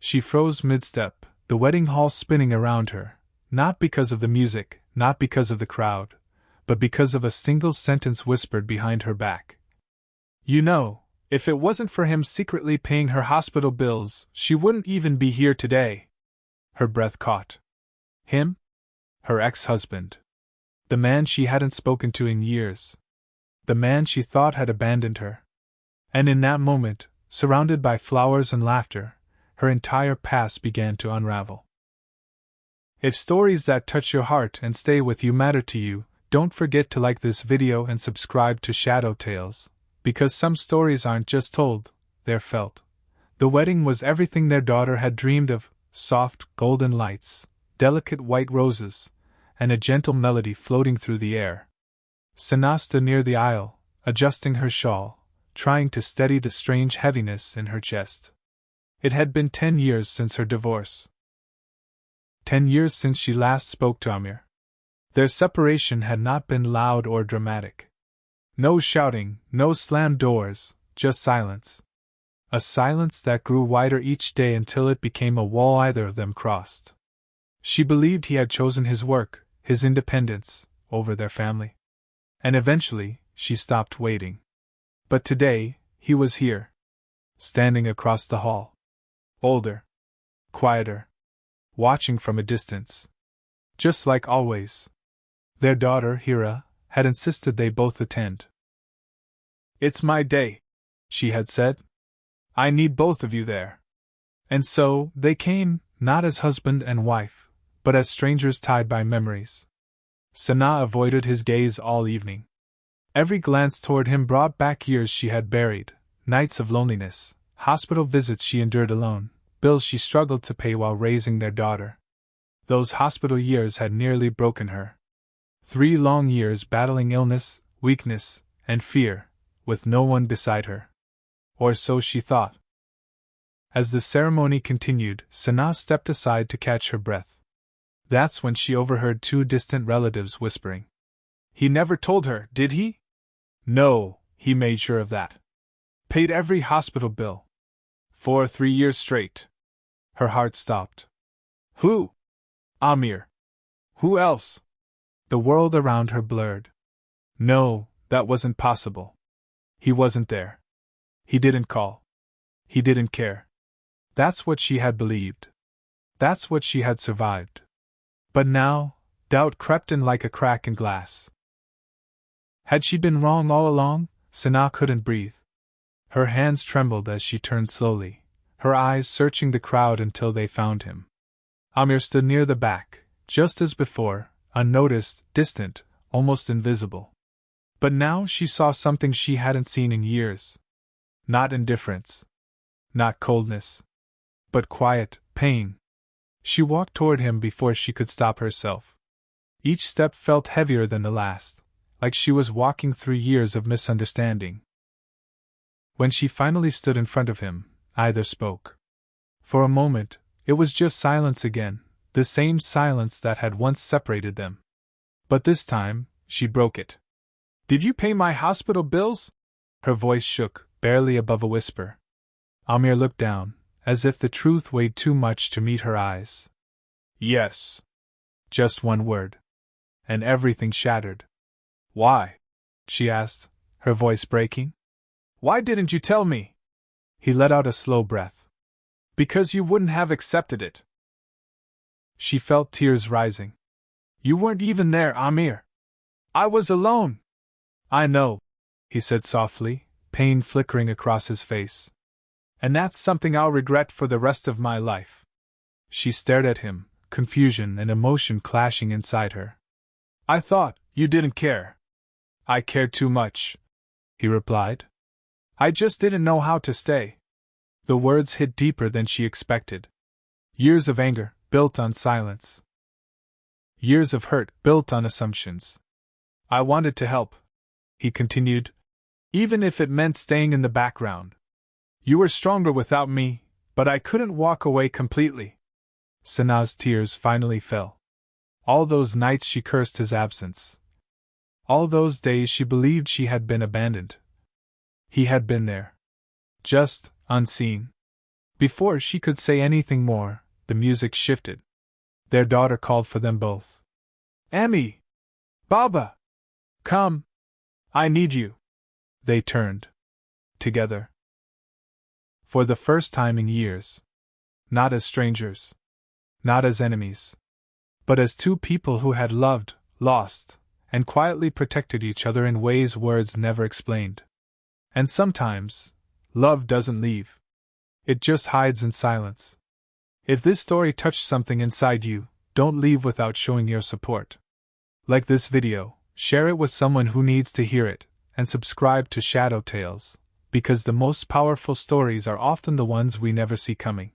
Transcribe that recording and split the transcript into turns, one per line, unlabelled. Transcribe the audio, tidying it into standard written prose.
She froze mid-step, the wedding hall spinning around her, not because of the music, not because of the crowd, but because of a single sentence whispered behind her back. You know, if it wasn't for him secretly paying her hospital bills, she wouldn't even be here today. Her breath caught. Him? Her ex-husband. The man she hadn't spoken to in years. The man she thought had abandoned her. And in that moment, surrounded by flowers and laughter, her entire past began to unravel. If stories that touch your heart and stay with you matter to you, don't forget to like this video and subscribe to Shadow Tales, because some stories aren't just told, they're felt. The wedding was everything their daughter had dreamed of: soft, golden lights, delicate white roses, and a gentle melody floating through the air. Sana stood near the aisle, adjusting her shawl, trying to steady the strange heaviness in her chest. It had been 10 years since her divorce. 10 years since she last spoke to Amir. Their separation had not been loud or dramatic. No shouting, no slammed doors, just silence. A silence that grew wider each day until it became a wall either of them crossed. She believed he had chosen his work, his independence, over their family. And eventually, she stopped waiting. But today, he was here. Standing across the hall. Older. Quieter. Watching from a distance. Just like always. Their daughter, Hira, had insisted they both attend. "It's my day," she had said. "I need both of you there." And so, they came, not as husband and wife, but as strangers tied by memories. Sana avoided his gaze all evening. Every glance toward him brought back years she had buried, nights of loneliness, hospital visits she endured alone, bills she struggled to pay while raising their daughter. Those hospital years had nearly broken her. 3 long years battling illness, weakness, and fear, with no one beside her. Or so she thought. As the ceremony continued, Sana stepped aside to catch her breath. That's when she overheard 2 distant relatives whispering. "He never told her, did he?" "No, he made sure of that. Paid every hospital bill. For 3 years straight." Her heart stopped. Who? Amir. Who else? The world around her blurred. No, that wasn't possible. He wasn't there. He didn't call. He didn't care. That's what she had believed. That's what she had survived. But now, doubt crept in like a crack in glass. Had she been wrong all along? Sana couldn't breathe. Her hands trembled as she turned slowly, her eyes searching the crowd until they found him. Amir stood near the back, just as before, unnoticed, distant, almost invisible. But now she saw something she hadn't seen in years. Not indifference. Not coldness. But quiet pain. She walked toward him before she could stop herself. Each step felt heavier than the last, like she was walking through years of misunderstanding. When she finally stood in front of him, neither spoke. For a moment, it was just silence again, the same silence that had once separated them. But this time, she broke it. "Did you pay my hospital bills?" Her voice shook, barely above a whisper. Amir looked down, as if the truth weighed too much to meet her eyes. "Yes." Just one word. And everything shattered. "Why?" she asked, her voice breaking. "Why didn't you tell me?" He let out a slow breath. "Because you wouldn't have accepted it." She felt tears rising. "You weren't even there, Amir. I was alone." "I know," he said softly, pain flickering across his face. "And that's something I'll regret for the rest of my life." She stared at him, confusion and emotion clashing inside her. "I thought you didn't care." "I cared too much," he replied. "I just didn't know how to stay." The words hit deeper than she expected. Years of anger, built on silence. Years of hurt, built on assumptions. "I wanted to help," he continued, "even if it meant staying in the background. You were stronger without me, but I couldn't walk away completely." Sana's tears finally fell. All those nights she cursed his absence. All those days she believed she had been abandoned. He had been there. Just, unseen. Before she could say anything more, the music shifted. Their daughter called for them both. Ami! Baba! Come! I need you! They turned. Together. For the first time in years. Not as strangers. Not as enemies. But as two people who had loved, lost, and quietly protected each other in ways words never explained. And sometimes, love doesn't leave. It just hides in silence. If this story touched something inside you, don't leave without showing your support. Like this video, share it with someone who needs to hear it, and subscribe to Shadow Tales, because the most powerful stories are often the ones we never see coming.